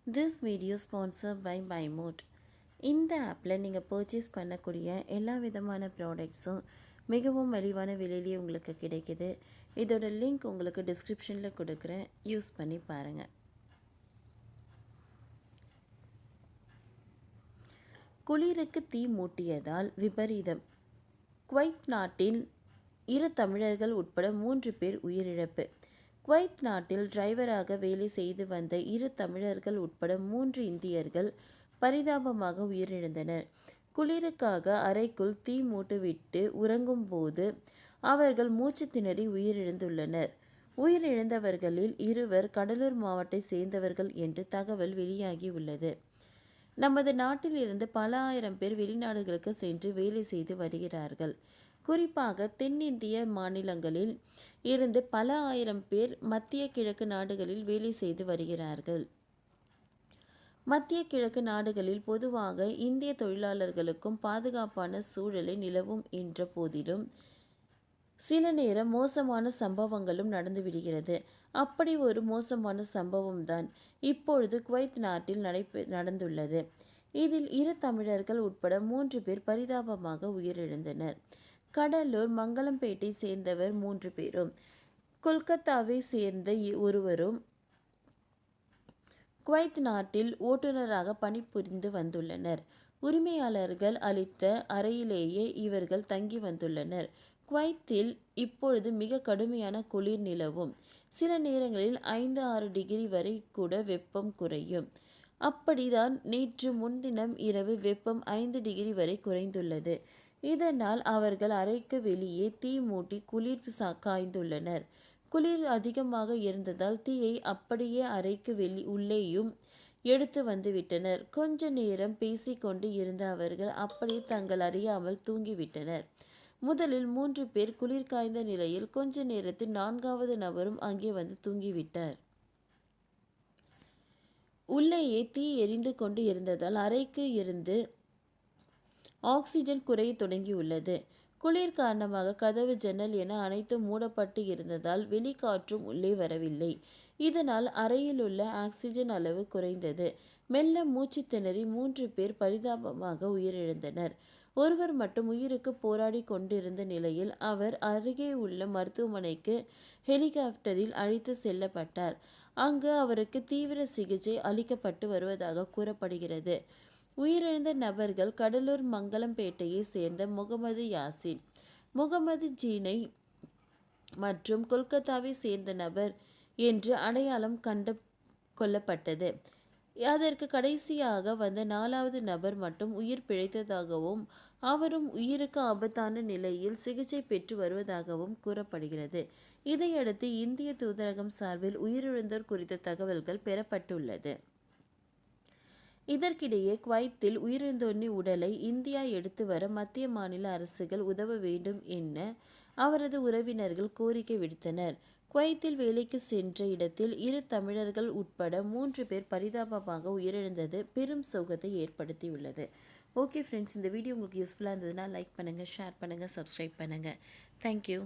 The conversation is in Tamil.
திஸ் வீடியோ ஸ்பான்சர் பை பைமோட். இந்த ஆப்பில் நீங்கள் பர்ச்சேஸ் பண்ணக்கூடிய எல்லா விதமான ப்ராடக்ட்ஸும் மிகவும் மலிவான விலையிலேயே உங்களுக்கு கிடைக்குது. இதோட லிங்க் உங்களுக்கு டிஸ்கிரிப்ஷனில் கொடுக்குறேன், யூஸ் பண்ணி பாருங்கள். குளிருக்கு தீ மூட்டியதால் விபரீதம். குவைத் நாட்டில் 2 தமிழர்கள் உட்பட 3 பேர் உயிரிழப்பு. குவைத் நாட்டில் டிரைவராக வேலை செய்து வந்த 2 தமிழர்கள் உட்பட 3 இந்தியர்கள் பரிதாபமாக உயிரிழந்தனர். குளிருக்காக அறைக்குள் தீ மூட்டிவிட்டு உறங்கும்போது அவர்கள் மூச்சு திணறி உயிரிழந்துள்ளனர். உயிரிழந்தவர்களில் 2 கடலூர் மாவட்டத்தை சேர்ந்தவர்கள் என்று தகவல் வெளியாகியுள்ளது. நமது நாட்டில் இருந்து பல ஆயிரம் பேர் வெளிநாடுகளுக்கு சென்று வேலை செய்து வருகிறார்கள். குறிப்பாக தென்னிந்திய மாநிலங்களில் இருந்து பல ஆயிரம் பேர் மத்திய கிழக்கு நாடுகளில் வேலை செய்து வருகிறார்கள். மத்திய கிழக்கு நாடுகளில் பொதுவாக இந்திய தொழிலாளர்களுக்கும் பாதுகாப்பான சூழலை நிலவும் என்ற போதிலும் சில நேரம் மோசமான சம்பவங்களும் நடந்துவிடுகிறது. அப்படி ஒரு மோசமான சம்பவம்தான் இப்பொழுது குவைத் நாட்டில் நடந்துள்ளது. இதில் 2 தமிழர்கள் உட்பட 3 பேர் பரிதாபமாக உயிரிழந்தனர். கடலூர் மங்கலம்பேட்டை சேர்ந்தவர் 3 பேரும், கொல்கத்தாவை சேர்ந்த ஒருவரும் குவைத் நாட்டில் ஓட்டுநராக பணிபுரிந்து வந்துள்ளனர். உரிமையாளர்கள் அளித்த அறையிலேயே இவர்கள் தங்கி வந்துள்ளனர். குவைத்தில் இப்பொழுது மிக கடுமையான குளிர் நிலவும். சில நேரங்களில் 5-6 டிகிரி வரை கூட வெப்பம் குறையும். அப்படிதான் நேற்று முன்தினம் இரவு வெப்பம் 5 டிகிரி வரை குறைந்துள்ளது. இதனால் அவர்கள் அறைக்கு வெளியே தீ மூட்டி குளிர் காய்ந்துள்ளனர். குளிர் அதிகமாக இருந்ததால் தீயை அப்படியே அறைக்கு உள்ளேயும் எடுத்து வந்துவிட்டனர். கொஞ்ச நேரம் பேசிக்கொண்டு இருந்த அவர்கள் அப்படியே தங்கள் அறியாமல் தூங்கிவிட்டனர். முதலில் 3 பேர் குளிர் காய்ந்த நிலையில் கொஞ்ச நேரத்தில் 4வது நபரும் அங்கே வந்து தூங்கிவிட்டார். உள்ளேயே தீ எரிந்து கொண்டு இருந்ததால் அறைக்கு இருந்து ஆக்சிஜன் குறைய தொடங்கியுள்ளது. குளிர் காரணமாக கதவு, ஜன்னல் என அனைத்தும் மூடப்பட்டு இருந்ததால் வெளிக்காற்றும் உள்ளே வரவில்லை. இதனால் அறையில் உள்ள ஆக்சிஜன் அளவு குறைந்தது. மெல்ல மூச்சு திணறி 3 பேர் பரிதாபமாக உயிரிழந்தனர். ஒருவர் மட்டும் உயிருக்கு போராடி கொண்டிருந்த நிலையில் அவர் அருகே உள்ள மருத்துவமனைக்கு ஹெலிகாப்டரில் அழைத்து செல்லப்பட்டார். அங்கு அவருக்கு தீவிர சிகிச்சை அளிக்கப்பட்டு வருவதாக கூறப்படுகிறது. உயிரிழந்த நபர்கள் கடலூர் மங்கலம்பேட்டையை சேர்ந்த முகமது யாசின், முகமது ஜீனை மற்றும் கொல்கத்தாவை சேர்ந்த நபர் என்று அடையாளம் கண்டு கொள்ளப்பட்டது. அதற்கு கடைசியாக வந்த 4வது நபர் மட்டும் உயிர் பிழைத்ததாகவும் அவரும் உயிருக்கு ஆபத்தான நிலையில் சிகிச்சை பெற்று வருவதாகவும் கூறப்படுகிறது. இதையடுத்து இந்திய தூதரகம் சார்பில் உயிரிழந்தோர் குறித்த தகவல்கள் பெறப்பட்டுள்ளது. இதற்கிடையே குவைத்தில் உயிரிழந்தோரின் உடலை இந்தியா எடுத்து வர மத்திய மாநில அரசுகள் உதவ வேண்டும் என அவரது உறவினர்கள் கோரிக்கை விடுத்தனர். குவைத்தில் வேலைக்கு சென்ற இடத்தில் 2 தமிழர்கள் உட்பட 3 பேர் பரிதாபமாக உயிரிழந்தது பெரும் சோகத்தை ஏற்படுத்தியுள்ளது. ஓகே ஃப்ரெண்ட்ஸ், இந்த வீடியோ உங்களுக்கு யூஸ்ஃபுல்லாக இருந்ததுன்னா லைக் பண்ணுங்கள், ஷேர் பண்ணுங்கள், சப்ஸ்கிரைப் பண்ணுங்கள். தேங்க்யூ.